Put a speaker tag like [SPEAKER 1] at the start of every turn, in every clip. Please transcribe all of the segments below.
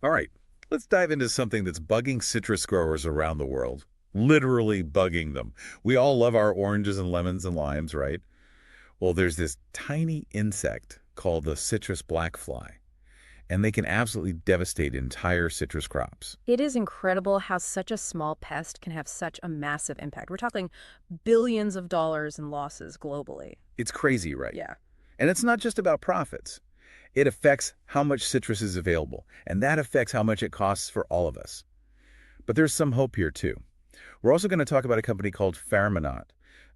[SPEAKER 1] All right, let's dive into something that's bugging citrus growers around the world. Literally bugging them. We all love our oranges and lemons and limes, right? Well, there's this tiny insect called the citrus blackfly, and they can absolutely devastate entire citrus crops.
[SPEAKER 2] It is incredible how such a small pest can have such a massive impact. We're talking billions of dollars in losses globally.
[SPEAKER 1] It's crazy, right?
[SPEAKER 2] Yeah.
[SPEAKER 1] And it's not just about profits. It affects how much citrus is available, and that affects how much it costs for all of us. But there's some hope here, too. We're also going to talk about a company called Farmanaut.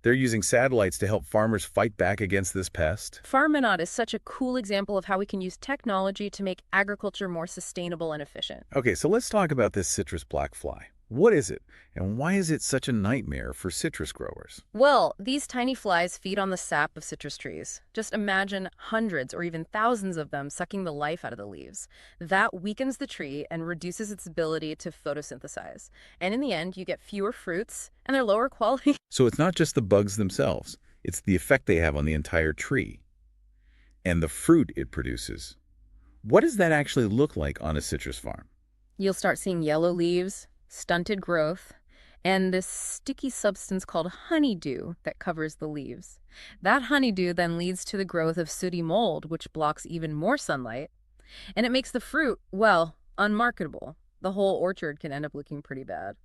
[SPEAKER 1] They're using satellites to help farmers fight back against this pest.
[SPEAKER 2] Farmanaut is such a cool example of how we can use technology to make agriculture more sustainable and efficient.
[SPEAKER 1] Okay, so let's talk about this citrus blackfly. What is it, and why is it such a nightmare for citrus growers?
[SPEAKER 2] Well, these tiny flies feed on the sap of citrus trees. Just imagine hundreds or even thousands of them sucking the life out of the leaves. That weakens the tree and reduces its ability to photosynthesize. And in the end, you get fewer fruits and they're lower quality.
[SPEAKER 1] So it's not just the bugs themselves, it's the effect they have on the entire tree and the fruit it produces. What does that actually look like on a citrus farm?
[SPEAKER 2] You'll start seeing yellow leaves, stunted growth, and this sticky substance called honeydew that covers the leaves. That honeydew then leads to the growth of sooty mold, which blocks even more sunlight, and it makes the fruit, well, unmarketable. The whole orchard can end up looking pretty bad.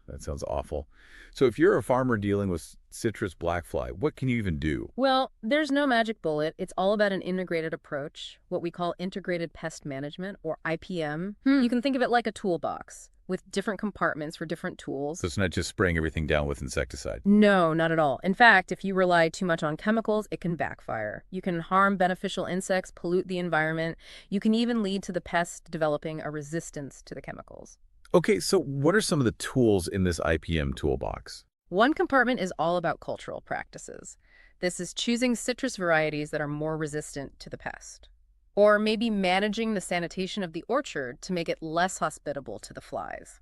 [SPEAKER 1] That sounds awful. So if you're a farmer dealing with citrus blackfly, what can you even do?
[SPEAKER 2] Well, there's no magic bullet. It's all about an integrated approach, what we call integrated pest management, or IPM. You can think of it like a toolbox with different compartments for different tools.
[SPEAKER 1] So it's not just spraying everything down with insecticide.
[SPEAKER 2] No, not at all. In fact, if you rely too much on chemicals, it can backfire. You can harm beneficial insects, pollute the environment. You can even lead to the pest developing a resistance to the chemicals.
[SPEAKER 1] Okay, so what are some of the tools in this IPM toolbox?
[SPEAKER 2] One compartment is all about cultural practices. This is choosing citrus varieties that are more resistant to the pest. Or maybe managing the sanitation of the orchard to make it less hospitable to the flies.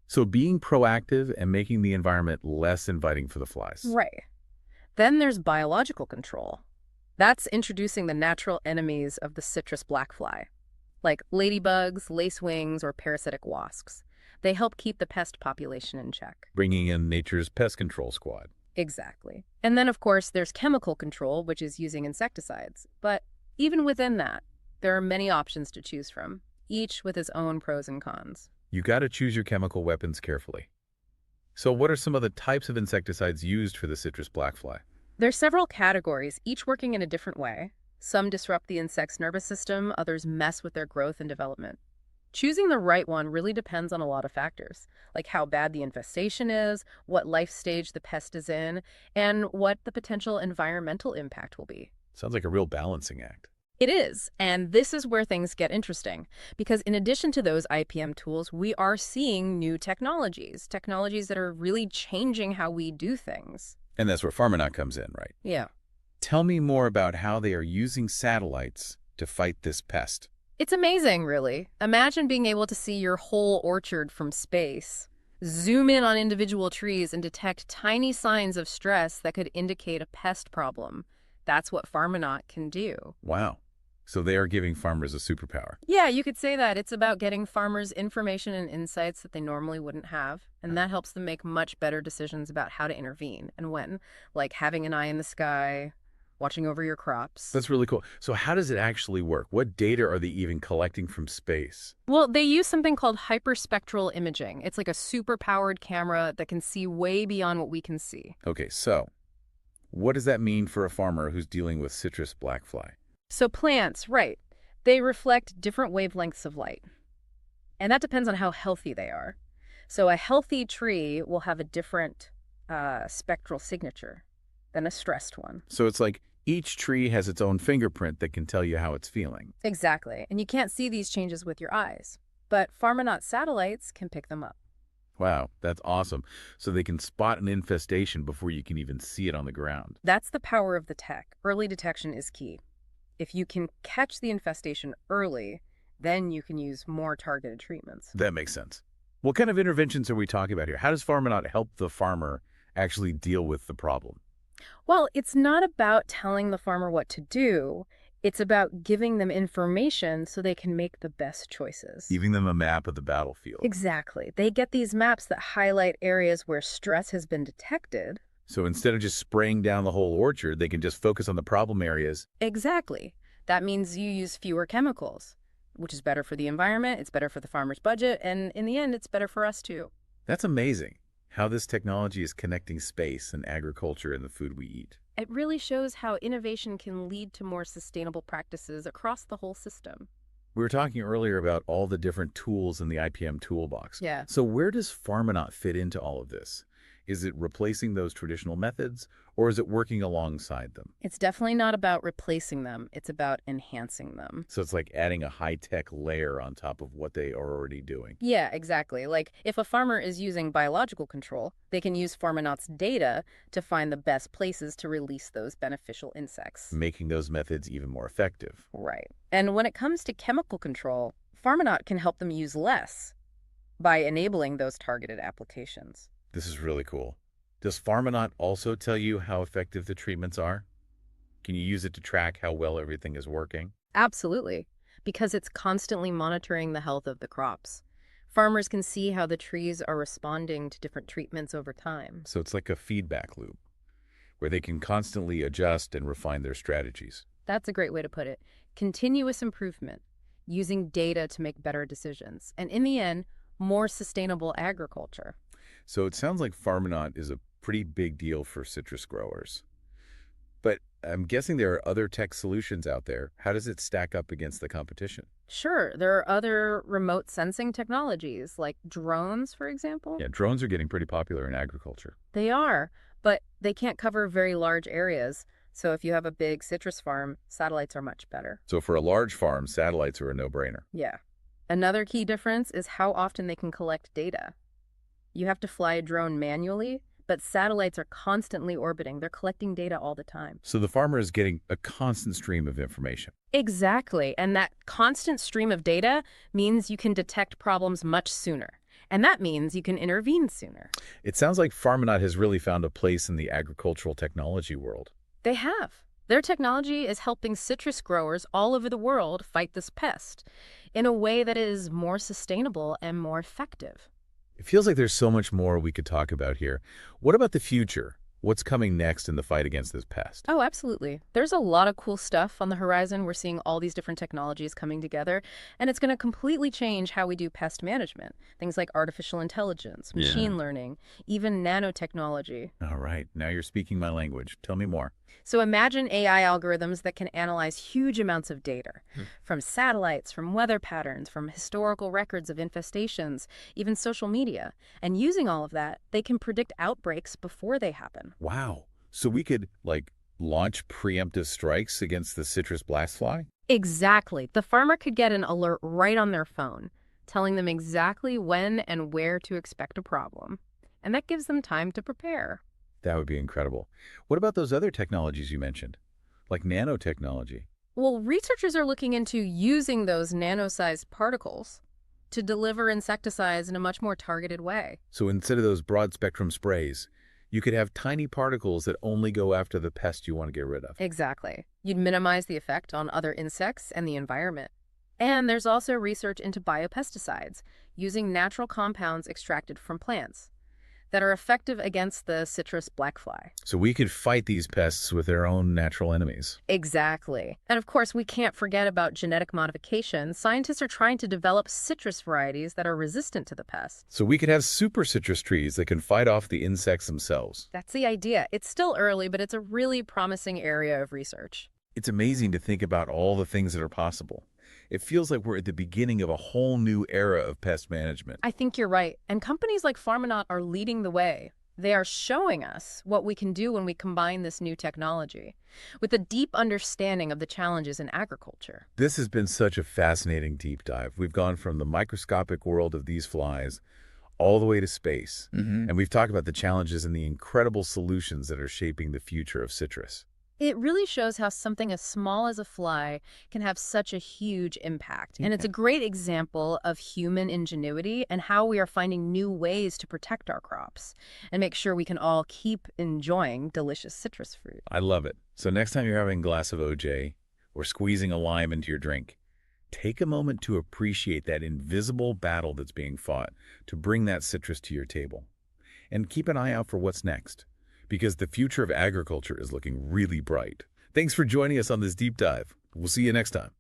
[SPEAKER 1] So being proactive and making the environment less inviting for the flies.
[SPEAKER 2] Right. Then there's biological control. That's introducing the natural enemies of the citrus blackfly, like ladybugs, lacewings, or parasitic wasps. They help keep the pest population in check.
[SPEAKER 1] Bringing in nature's pest control squad.
[SPEAKER 2] Exactly. And then, of course, there's chemical control, which is using insecticides. But even within that, there are many options to choose from, each with its own pros and cons.
[SPEAKER 1] You got to choose your chemical weapons carefully. So what are some of the types of insecticides used for the citrus blackfly?
[SPEAKER 2] There's several categories, each working in a different way. Some disrupt the insect's nervous system, others mess with their growth and development. Choosing the right one really depends on a lot of factors, like how bad the infestation is, what life stage the pest is in, and what the potential environmental impact will be.
[SPEAKER 1] Sounds like a real balancing act.
[SPEAKER 2] It is, and this is where things get interesting, because in addition to those IPM tools, we are seeing new technologies that are really changing how we do things.
[SPEAKER 1] And that's where Farmanaut comes in, right?
[SPEAKER 2] Yeah.
[SPEAKER 1] Tell me more about how they are using satellites to fight this pest.
[SPEAKER 2] It's amazing, really. Imagine being able to see your whole orchard from space, zoom in on individual trees, and detect tiny signs of stress that could indicate a pest problem. That's what Farmanaut can do.
[SPEAKER 1] Wow. So they are giving farmers a superpower.
[SPEAKER 2] Yeah, you could say that. It's about getting farmers information and insights that they normally wouldn't have, and that helps them make much better decisions about how to intervene and when, like having an eye in the sky, watching over your crops.
[SPEAKER 1] That's really cool. So how does it actually work? What data are they even collecting from space?
[SPEAKER 2] Well, they use something called hyperspectral imaging. It's like a super-powered camera that can see way beyond what we can see.
[SPEAKER 1] Okay, so what does that mean for a farmer who's dealing with citrus blackfly?
[SPEAKER 2] So plants, right, they reflect different wavelengths of light. And that depends on how healthy they are. So a healthy tree will have a different spectral signature than a stressed one.
[SPEAKER 1] So it's like each tree has its own fingerprint that can tell you how it's feeling.
[SPEAKER 2] Exactly. And you can't see these changes with your eyes. But Farmanaut satellites can pick them up.
[SPEAKER 1] Wow, that's awesome. So they can spot an infestation before you can even see it on the ground.
[SPEAKER 2] That's the power of the tech. Early detection is key. If you can catch the infestation early, then you can use more targeted treatments.
[SPEAKER 1] That makes sense. What kind of interventions are we talking about here? How does Farmanaut help the farmer actually deal with the problem?
[SPEAKER 2] Well, it's not about telling the farmer what to do. It's about giving them information so they can make the best choices.
[SPEAKER 1] Giving them a map of the battlefield.
[SPEAKER 2] Exactly. They get these maps that highlight areas where stress has been detected.
[SPEAKER 1] So instead of just spraying down the whole orchard, they can just focus on the problem areas.
[SPEAKER 2] Exactly. That means you use fewer chemicals, which is better for the environment, it's better for the farmer's budget, and in the end, it's better for us too.
[SPEAKER 1] That's amazing, how this technology is connecting space and agriculture and the food we eat.
[SPEAKER 2] It really shows how innovation can lead to more sustainable practices across the whole system.
[SPEAKER 1] We were talking earlier about all the different tools in the IPM toolbox.
[SPEAKER 2] Yeah.
[SPEAKER 1] So where does Farmanaut fit into all of this? Is it replacing those traditional methods, or is it working alongside them?
[SPEAKER 2] It's definitely not about replacing them, it's about enhancing them.
[SPEAKER 1] So it's like adding a high-tech layer on top of what they are already doing.
[SPEAKER 2] Yeah, exactly. Like if a farmer is using biological control, they can use Farmanaut's data to find the best places to release those beneficial insects.
[SPEAKER 1] Making those methods even more effective.
[SPEAKER 2] Right. And when it comes to chemical control, Farmanaut can help them use less by enabling those targeted applications.
[SPEAKER 1] This is really cool. Does Farmanaut also tell you how effective the treatments are? Can you use it to track how well everything is working?
[SPEAKER 2] Absolutely, because it's constantly monitoring the health of the crops. Farmers can see how the trees are responding to different treatments over time.
[SPEAKER 1] So it's like a feedback loop where they can constantly adjust and refine their strategies.
[SPEAKER 2] That's a great way to put it. Continuous improvement, using data to make better decisions, and in the end, more sustainable agriculture.
[SPEAKER 1] So it sounds like Farmanaut is a pretty big deal for citrus growers. But I'm guessing there are other tech solutions out there. How does it stack up against the competition?
[SPEAKER 2] Sure, there are other remote sensing technologies, like drones, for example.
[SPEAKER 1] Yeah, drones are getting pretty popular in agriculture.
[SPEAKER 2] They are, but they can't cover very large areas. So if you have a big citrus farm, satellites are much better.
[SPEAKER 1] So for a large farm, satellites are a no-brainer.
[SPEAKER 2] Yeah. Another key difference is how often they can collect data. You have to fly a drone manually, but satellites are constantly orbiting. They're collecting data all the time.
[SPEAKER 1] So the farmer is getting a constant stream of information.
[SPEAKER 2] Exactly. And that constant stream of data means you can detect problems much sooner. And that means you can intervene sooner.
[SPEAKER 1] It sounds like Farmanaut has really found a place in the agricultural technology world.
[SPEAKER 2] They have. Their technology is helping citrus growers all over the world fight this pest in a way that is more sustainable and more effective.
[SPEAKER 1] It feels like there's so much more we could talk about here. What about the future? What's coming next in the fight against this pest?
[SPEAKER 2] Oh, absolutely. There's a lot of cool stuff on the horizon. We're seeing all these different technologies coming together, and it's going to completely change how we do pest management. Things like artificial intelligence, machine learning, even nanotechnology.
[SPEAKER 1] All right, now you're speaking my language. Tell me more.
[SPEAKER 2] So imagine AI algorithms that can analyze huge amounts of data, from satellites, from weather patterns, from historical records of infestations, even social media. And using all of that, they can predict outbreaks before they happen.
[SPEAKER 1] Wow. So we could, like, launch preemptive strikes against the citrus blastfly?
[SPEAKER 2] Exactly. The farmer could get an alert right on their phone, telling them exactly when and where to expect a problem. And that gives them time to prepare.
[SPEAKER 1] That would be incredible. What about those other technologies you mentioned, like nanotechnology?
[SPEAKER 2] Well, researchers are looking into using those nano-sized particles to deliver insecticides in a much more targeted way.
[SPEAKER 1] So instead of those broad-spectrum sprays, you could have tiny particles that only go after the pest you want to get rid of.
[SPEAKER 2] Exactly. You'd minimize the effect on other insects and the environment. And there's also research into biopesticides, using natural compounds extracted from plants that are effective against the citrus blackfly.
[SPEAKER 1] So we could fight these pests with their own natural enemies.
[SPEAKER 2] Exactly. And of course, we can't forget about genetic modification. Scientists are trying to develop citrus varieties that are resistant to the pest.
[SPEAKER 1] So we could have super citrus trees that can fight off the insects themselves.
[SPEAKER 2] That's the idea. It's still early, but it's a really promising area of research.
[SPEAKER 1] It's amazing to think about all the things that are possible. It feels like we're at the beginning of a whole new era of pest management.
[SPEAKER 2] I think you're right. And companies like Farmanaut are leading the way. They are showing us what we can do when we combine this new technology with a deep understanding of the challenges in agriculture.
[SPEAKER 1] This has been such a fascinating deep dive. We've gone from the microscopic world of these flies all the way to space. And we've talked about the challenges and the incredible solutions that are shaping the future of citrus.
[SPEAKER 2] It really shows how something as small as a fly can have such a huge impact. And it's a great example of human ingenuity and how we are finding new ways to protect our crops and make sure we can all keep enjoying delicious citrus fruit.
[SPEAKER 1] I love it. So next time you're having a glass of OJ, or squeezing a lime into your drink. Take a moment to appreciate that invisible battle that's being fought to bring that citrus to your table. And keep an eye out for what's next, because the future of agriculture is looking really bright. Thanks for joining us on this deep dive. We'll see you next time.